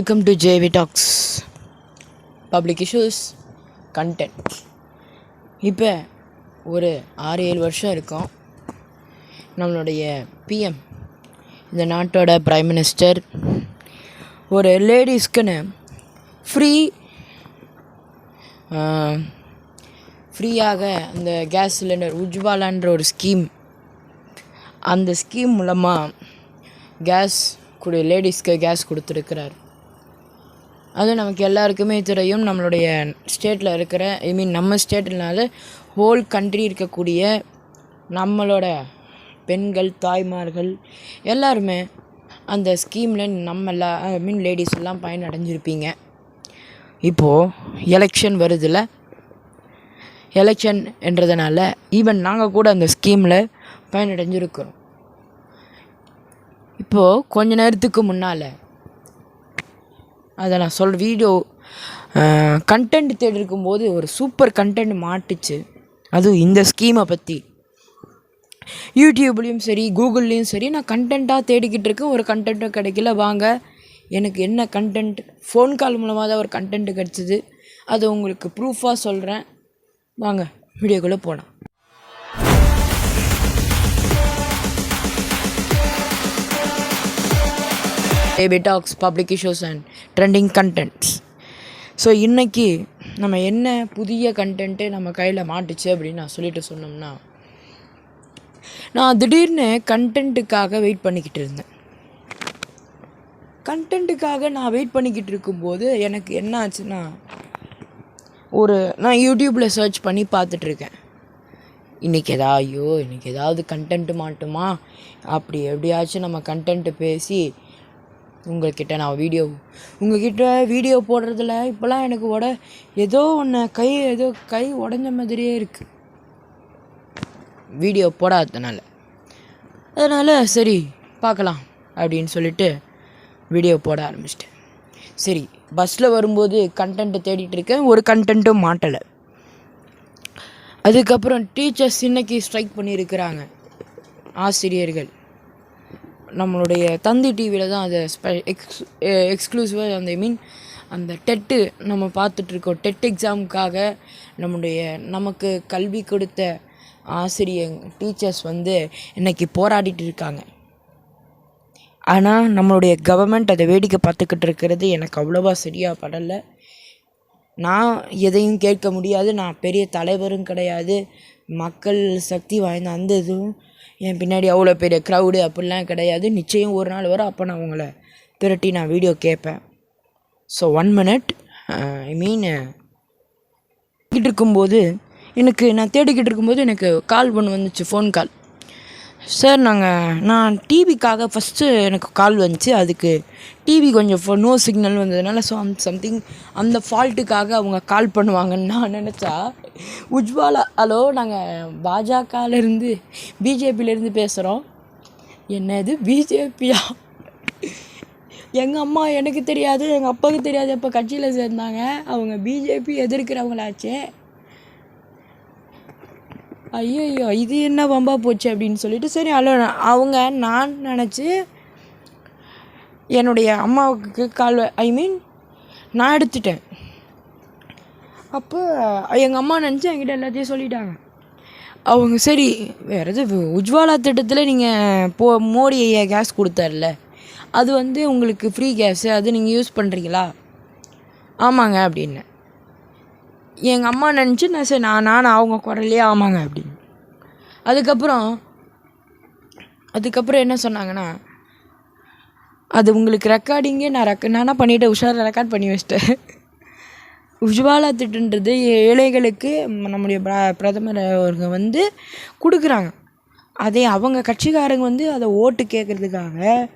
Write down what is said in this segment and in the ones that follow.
Welcome to JV Talks. Public issues content. இப்போ ஒரு 6-7 வருஷம் இருக்கும். நம்மளுடைய பிஎம், இந்த நாட்டோட பிரைம் மினிஸ்டர், ஒரு லேடிஸ்க்குன்னு ஃப்ரீயாக அந்த கேஸ் சிலிண்டர் உஜ்வாலான்ற ஒரு ஸ்கீம், அந்த ஸ்கீம் மூலமாக லேடிஸ்க்கு கேஸ் கொடுத்துருக்கிறார். அது நமக்கு எல்லாருக்குமே தெரியும். நம்மளுடைய ஸ்டேட்டில் இருக்கிற நம்ம ஸ்டேட்னால ஹோல் கண்ட்ரி இருக்கக்கூடிய நம்மளோட பெண்கள், தாய்மார்கள் எல்லாருமே அந்த ஸ்கீமில் லேடிஸ் எல்லாம் பயனடைஞ்சிருப்பீங்க. இப்போது எலெக்ஷன் வருதுல்ல, எலெக்ஷன் என்றதுனால ஈவன் நாங்கள் கூட அந்த ஸ்கீமில் பயனடைஞ்சிருக்கிறோம். இப்போது கொஞ்ச நேரத்துக்கு முன்னால் அதை நான் வீடியோ கண்டென்ட் தேடி இருக்கும்போது ஒரு சூப்பர் கண்டென்ட் மாட்டுச்சு. அதுவும் இந்த ஸ்கீமை பற்றி யூடியூப்லேயும் சரி, கூகுள்லேயும் சரி, நான் கண்டென்ட்டாக தேடிக்கிட்டு இருக்கேன். ஒரு கண்டென்ட்டும் கிடைக்கல. வாங்க, எனக்கு என்ன கண்டென்ட், ஃபோன் கால் மூலமாக தான் ஒரு கண்டென்ட் கிடச்சிது. அது உங்களுக்கு ப்ரூஃபாக சொல்கிறேன். வாங்க வீடியோக்குள்ளே போகலாம். JV Talks, public issues and trending contents. So இன்றைக்கி நம்ம என்ன புதிய கண்டென்ட்டு நம்ம கையில் மாட்டுச்சு அப்படின்னு நான் சொல்லிட்டு சொன்னோம்னா, நான் திடீர்னு கண்டென்ட்டுக்காக வெயிட் பண்ணிக்கிட்டு இருந்தேன். நான் வெயிட் பண்ணிக்கிட்டு இருக்கும்போது எனக்கு என்ன ஆச்சுன்னா, நான் யூடியூப்பில் சர்ச் பண்ணி பார்த்துட்ருக்கேன். இன்றைக்கி ஏதாவது கண்டென்ட்டு மாட்டுமா, அப்படி எப்படியாச்சும் நம்ம கண்டென்ட்டு பேசி உங்கள்கிட்ட நான் வீடியோ போடுறதில்ல. இப்போலாம் எனக்கு ஏதோ கை உடஞ்ச மாதிரியே இருக்குது வீடியோ போடாததுனால. அதனால் சரி பார்க்கலாம் அப்படின்னு சொல்லிட்டு வீடியோ போட ஆரம்பிச்சிட்டேன். சரி, பஸ்ஸில் வரும்போது கண்டென்ட்டு தேடிட்டுருக்கேன். ஒரு கண்டென்ட்டும் மாட்டலை. அதுக்கப்புறம் டீச்சர்ஸ் இன்றைக்கி ஸ்ட்ரைக் பண்ணியிருக்கிறாங்க. ஆசிரியர்கள் நம்மளுடைய தந்தி டிவியில் தான் அதை எக்ஸ்க்ளூசிவாக அந்த டெட்டு நம்ம பார்த்துட்ருக்கோம். டெட் எக்ஸாமுக்காக நமக்கு கல்வி கொடுத்த டீச்சர்ஸ் இன்றைக்கி போராடிட்டு இருக்காங்க. ஆனால் நம்மளுடைய கவர்மெண்ட் அதை வேடிக்கை பார்த்துக்கிட்டு இருக்கிறது எனக்கு அவ்வளோவா சரியாக படலை. நான் எதையும் கேட்க முடியாது. நான் பெரிய தலைவரும் கிடையாது. மக்கள் சக்தி வாய்ந்த அந்த இதுவும் என் பின்னாடி அவ்வளோ பெரிய க்ரௌடு அப்படிலாம் கிடையாது. நிச்சயம் ஒரு நாள் வரும், அப்போ நான் அவங்கள திரட்டி நான் வீடியோ கேட்பேன். ஸோ 1 minute நான் தேடிக்கிட்டு இருக்கும்போது எனக்கு கால் ஒன்று வந்துச்சு, ஃபோன் கால். சார், நான் டிவிக்காக ஃபஸ்ட்டு எனக்கு கால் வந்துச்சு. அதுக்கு டிவி கொஞ்சம் நோ சிக்னல் வந்ததுனால சம்திங் அந்த ஃபால்ட்டுக்காக அவங்க கால் பண்ணுவாங்கன்னு நான் நினச்சா, உஜ்வாலா, ஹலோ, நாங்கள் பாஜகலேருந்து பிஜேபியிலேருந்து பேசுகிறோம். என்னது பிஜேபியா? எங்கள் அம்மா எனக்கு தெரியாது, எங்கள் அப்பாவுக்கு தெரியாது எப்போ கட்சியில் சேர்ந்தாங்க. அவங்க பிஜேபி எதிர்க்கிறவங்களாச்சே. ஐயோ, இது என்ன வம்பா போச்சு அப்படின்னு சொல்லிட்டு சரி நான் நினச்சி என்னுடைய அம்மாவுக்கு கால் நான் எடுத்துட்டேன். அப்போ எங்கள் அம்மா நினச்சி என்கிட்ட எல்லாத்தையும் சொல்லிட்டாங்க. அவங்க சரி, வேறு உஜ்வாலா திட்டத்தில் நீங்கள் மோடி ஐயா கேஸ் கொடுத்தார்ல, அது உங்களுக்கு ஃப்ரீ கேஸு, அது நீங்கள் யூஸ் பண்ணுறீங்களா? ஆமாங்க அப்படின்னு எங்கள் அம்மா நினச்சி நான் அவங்க குரலையே ஆமாங்க அப்படின்னு. அதுக்கப்புறம் என்ன சொன்னாங்கன்னா, அது உங்களுக்கு ரெக்கார்டிங்கே நானாக பண்ணிவிட்டேன். உஷாராக ரெக்கார்ட் பண்ணி வச்சிட்டேன். உஜ்வாலா திட்டன்றது ஏழைகளுக்கு நம்முடைய பிரதமர் அவங்க கொடுக்குறாங்க. அதே அவங்க கட்சிக்காரங்க அதை ஓட்டு கேட்குறதுக்காக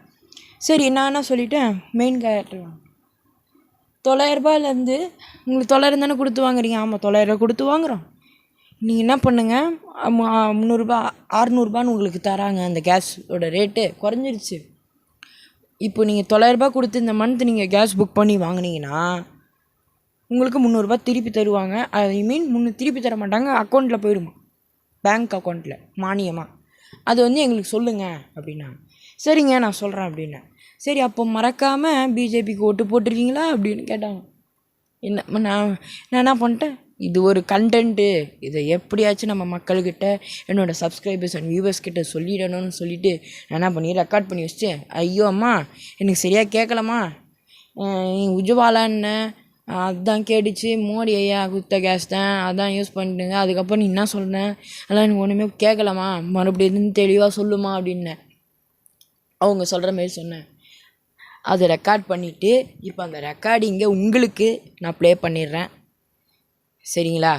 சரி நான் என்ன சொல்லிட்டேன், மெயின் கேரக்டர் 900 ரூபாயிலேருந்து உங்களுக்கு 900 தானே கொடுத்து வாங்குறீங்க. ஆமாம், 900 கொடுத்து வாங்குகிறோம். நீங்கள் என்ன பண்ணுங்கள், 300 600 உங்களுக்கு தராங்க. அந்த கேஸோட ரேட்டு குறைஞ்சிருச்சு. இப்போ நீங்கள் 900 கொடுத்து இந்த மந்த் நீங்கள் கேஸ் புக் பண்ணி வாங்கினீங்கன்னா உங்களுக்கு 300 திருப்பி தருவாங்க. திருப்பி தர மாட்டாங்க, அக்கௌண்ட்டில் போயிடுமா, பேங்க் அக்கௌண்ட்டில் மானியமாக. அது எங்களுக்கு சொல்லுங்கள் அப்படின்னா. சரிங்க, நான் சொல்கிறேன் அப்படின்னேன். சரி அப்போ மறக்காமல் பிஜேபிக்கு ஓட்டு போட்டுருக்கீங்களா அப்படின்னு கேட்டாங்க. நான் என்ன பண்ணிட்டேன், இது ஒரு கண்டென்ட்டு, இதை எப்படியாச்சும் நம்ம மக்கள்கிட்ட என்னோடய சப்ஸ்கிரைபர்ஸ் அண்ட் வியூவர்ஸ் கிட்ட சொல்லிடணும்னு சொல்லிவிட்டு நான் என்ன பண்ணி ரெக்கார்ட் பண்ணி வச்சிட்டேன். ஐயோ அம்மா எனக்கு சரியாக கேட்கலம்மா, உஜ்வாலான்னு அதுதான் கேட்டுச்சு, மோடி ஐயா குத்த கேஸ் தான் அதான் யூஸ் பண்ணிட்டுங்க, அதுக்கப்புறம் நீ என்ன சொன்னேன் அதெல்லாம் எனக்கு ஒன்றுமே கேட்கலம்மா, மறுபடியும் எதுன்னு தெளிவாக சொல்லுமா அப்படின்னேன். அவங்க சொல்கிற மாரி சொன்னேன். அதை ரெக்கார்ட் பண்ணிவிட்டு இப்போ அந்த ரெக்கார்டிங்கை உங்களுக்கு நான் ப்ளே பண்ணிடுறேன், சரிங்களா?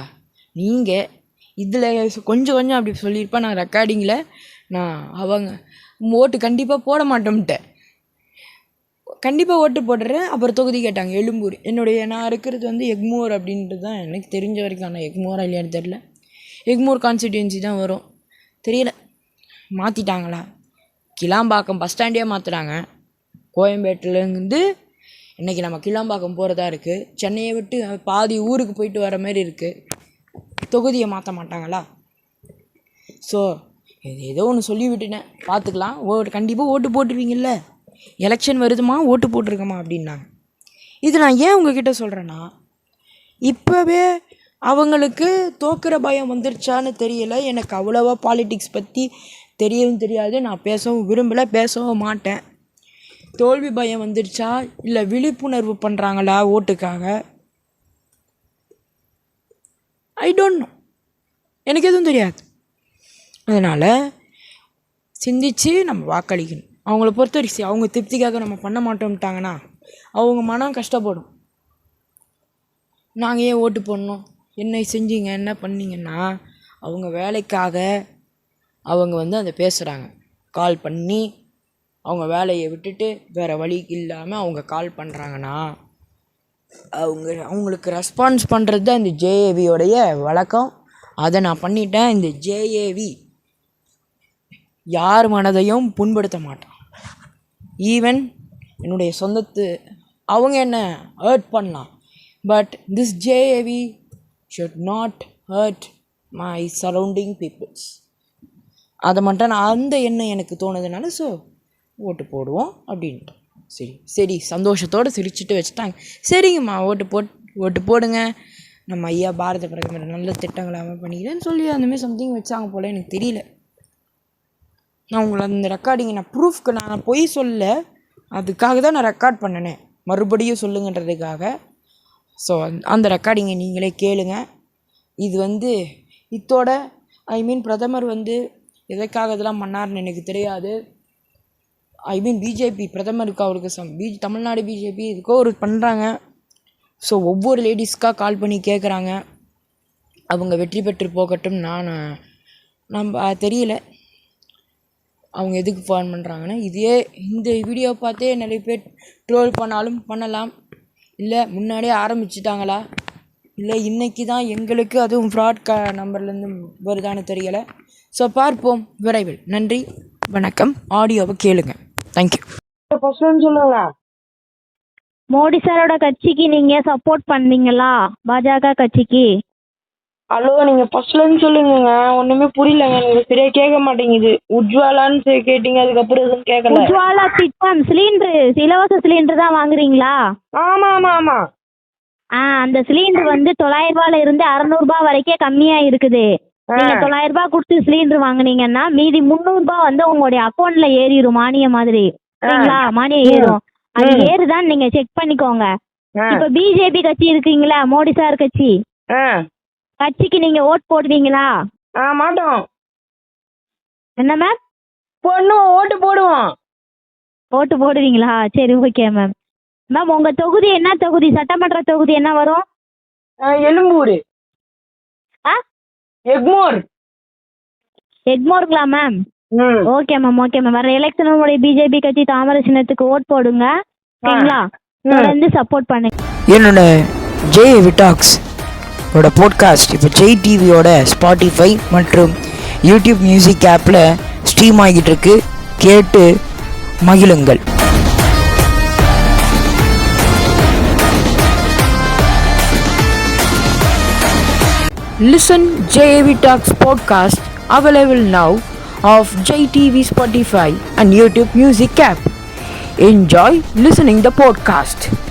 நீங்கள் இதில் கொஞ்சம் அப்படி சொல்லியிருப்பேன். நான் ரெக்கார்டிங்கில் நான் அவங்க ஓட்டு கண்டிப்பாக போட மாட்டோம்ட்டேன், கண்டிப்பாக ஓட்டு போடுறேன். அப்புறம் தொகுதி கேட்டாங்க, எழும்பூர். நான் இருக்கிறது வந்து எக்மோர் அப்படின்றது தான் எனக்கு தெரிஞ்ச வரைக்கும். ஆனால் எக்மோரா இல்லையான்னு தெரில, எக்மோர் கான்ஸ்டிட்யூன்சி தான் வரும், தெரியல மாற்றிட்டாங்களா. கிளாம்பாக்கம் பஸ் ஸ்டாண்டே மாற்றுறாங்க. கோயம்பேட்டிலேருந்து இன்றைக்கி நம்ம கிளாம்பாக்கம் போகிறதா இருக்குது. சென்னையை விட்டு பாதி ஊருக்கு போயிட்டு வர மாதிரி இருக்குது. தொகுதியை மாற்ற மாட்டாங்களா? ஸோ ஏதோ ஒன்று சொல்லி விட்டுட்டேன், பார்த்துக்கலாம். கண்டிப்பாக ஓட்டு போட்டுருவீங்கள்ல, எலெக்ஷன் வருதுமா ஓட்டு போட்டிருக்கமா அப்படின்னாங்க. இது நான் ஏன் உங்ககிட்ட சொல்கிறேன்னா, இப்போவே அவங்களுக்கு தோக்குற பயம் வந்துருச்சான்னு தெரியலை. எனக்கு அவ்வளோவா பாலிட்டிக்ஸ் பற்றி தெரியவும் தெரியாது, நான் பேசவும் விரும்பலை, பேசவும் மாட்டேன். தோல்வி பயம் வந்துருச்சா இல்லை விழிப்புணர்வு பண்ணுறாங்களா ஓட்டுக்காக, ஐ டோன்ட் நோ, எனக்கு எதுவும் தெரியாது. அதனால் சிந்திச்சு நம்ம வாக்களிக்கணும். அவங்கள பொறுத்த வரைக்கும் அவங்க திருப்திக்காக நம்ம பண்ண மாட்டோம்ட்டாங்கன்னா அவங்க மனம் கஷ்டப்படும். நாங்கள் ஏன் ஓட்டு போடணும், என்ன செஞ்சீங்க என்ன பண்ணீங்கன்னா, அவங்க வேலைக்காக அவங்க வந்து அதை பேசுகிறாங்க. கால் பண்ணி அவங்க வேலையை விட்டுட்டு வேறு வழி இல்லாமல் அவங்க கால் பண்ணுறாங்கன்னா அவங்களுக்கு ரெஸ்பான்ஸ் பண்ணுறது தான் இந்த ஜேஏவியோடைய வழக்கம். அதை நான் பண்ணிட்டேன். இந்த ஜேஏவி யார் மனதையும் புண்படுத்த மாட்டான். ஈவன் என்னுடைய அவங்க என்ன ஹர்ட் பண்ணலாம், பட் திஸ் ஜேஏவி should not hurt my surrounding peoples. அதை மட்டும் நான் அந்த எண்ணம் எனக்கு தோணுதுனால ஸோ ஓட்டு போடுவோம் அப்படின்ட்டு. சரி சந்தோஷத்தோடு சிரிச்சுட்டு வச்சுட்டாங்க. சரிங்கம்மா ஓட்டு போடுங்க, நம்ம ஐயா பாரத பிரதமர் நல்ல திட்டங்களாக பண்ணிக்கிறேன்னு சொல்லி அந்தமாதிரி சம்திங் வச்சாங்க போல், எனக்கு தெரியல. நான் உங்களை அந்த ரெக்கார்டிங்கை நான் ப்ரூஃப்க்கு நான் பொய் சொல்ல, அதுக்காக தான் நான் ரெக்கார்ட் பண்ணினேன், மறுபடியும் சொல்லுங்கன்றதுக்காக. ஸோ அந்த ரெக்கார்டிங்கை நீங்களே கேளுங்க. இது வந்து இதோட பிரதமர் வந்து எதற்காக இதெல்லாம் பண்ணார்னு எனக்கு தெரியாது. பிஜேபி பிரதமருக்கு அவருக்கு தமிழ்நாடு பிஜேபி இதுக்கோ ஒரு பண்ணுறாங்க. ஸோ ஒவ்வொரு லேடிஸ்க்காக கால் பண்ணி கேட்குறாங்க, அவங்க வெற்றி பெற்று போகட்டும். நம்ம தெரியல அவங்க எதுக்கு ஃபோன் பண்ணுறாங்கன்னு. இந்த வீடியோ பார்த்தே நிறைய பேர் ட்ரோல் பண்ணாலும் பண்ணலாம், இல்லை முன்னாடியே ஆரம்பிச்சிட்டாங்களா, இல்லை இன்றைக்கி தான் எங்களுக்கு அதுவும் ஃப்ராட் நம்பர்லேருந்து வருதான்னு தெரியலை. ஸோ பார்ப்போம் விரைவில். நன்றி, வணக்கம். ஆடியோவை கேளுங்க. தேங்க்யூ. ஃபர்ஸ்ட் சொல்லுங்க, மோடி சாரோட கட்சிக்கு நீங்கள் சப்போர்ட் பண்ணீங்களா, பாஜக கட்சிக்கு? ஹலோ, நீங்கள் ஃபர்ஸ்ட்லேருந்து சொல்லுங்க, ஒன்றுமே புரியலங்க, நீங்கள் சரியாக கேட்க மாட்டேங்குது. உஜ்வாலான்னு கேட்டீங்க, அதுக்கப்புறம் எதுவும் கேட்கல. உஜ்வாலா திட்டம் சிலிண்டரு, இலவச சிலிண்டர் தான் வாங்குறீங்களா? ஆமாம். அந்த சிலிண்டர் வந்து 900 ரூபாயில இருந்து 600 ரூபாய் வரைக்கும் கம்மியாக இருக்குது. நீங்கள் 900 ரூபாய் கொடுத்து சிலிண்டர் வாங்குனீங்கன்னா மீதி 300 ரூபாய் வந்து உங்களுடைய அக்கௌண்ட்ல ஏறிடும், மானியம் மாதிரி. சரிங்களா? மானியம் ஏறும். அது ஏறுதான் நீங்க செக் பண்ணிக்கோங்க. இப்ப பிஜேபி கட்சி இருக்கீங்களா, மோடி சார் கட்சிக்கு நீங்க ஓட் போடுவீங்களா? மாட்டோம். என்ன மேம்? ஓட்டு போடுவோம். ஓட்டு போடுவீங்களா? சரி, ஓகே மேம். மேம் உங்க தொகுதி என்ன தொகுதி, சட்டமன்ற தொகுதி என்ன வரும்? எழும்பூர். எக்மோருங்களா ma'am? Okay ma'am, okay ma'am. வர எலெக்ஷன் உங்களுடைய பிஜேபி கட்சி தாமரை சின்னத்துக்கு ஓட் போடுங்க, சரிங்களா? தொடர்ந்து சப்போர்ட் பண்ணுங்க. என்னோட ஜேஏவி டாக்ஸ் ஓட போட்காஸ்ட் இப்போ ஜெய் டிவியோட ஸ்பாட்டிஃபை மற்றும் யூடியூப் மியூசிக் ஆப்பில் ஸ்ட்ரீம் ஆகிட்டு இருக்கு, கேட்டு மகிழுங்கள். Listen JAV Talks podcast available now of JTV Spotify and YouTube Music app. Enjoy listening the podcast.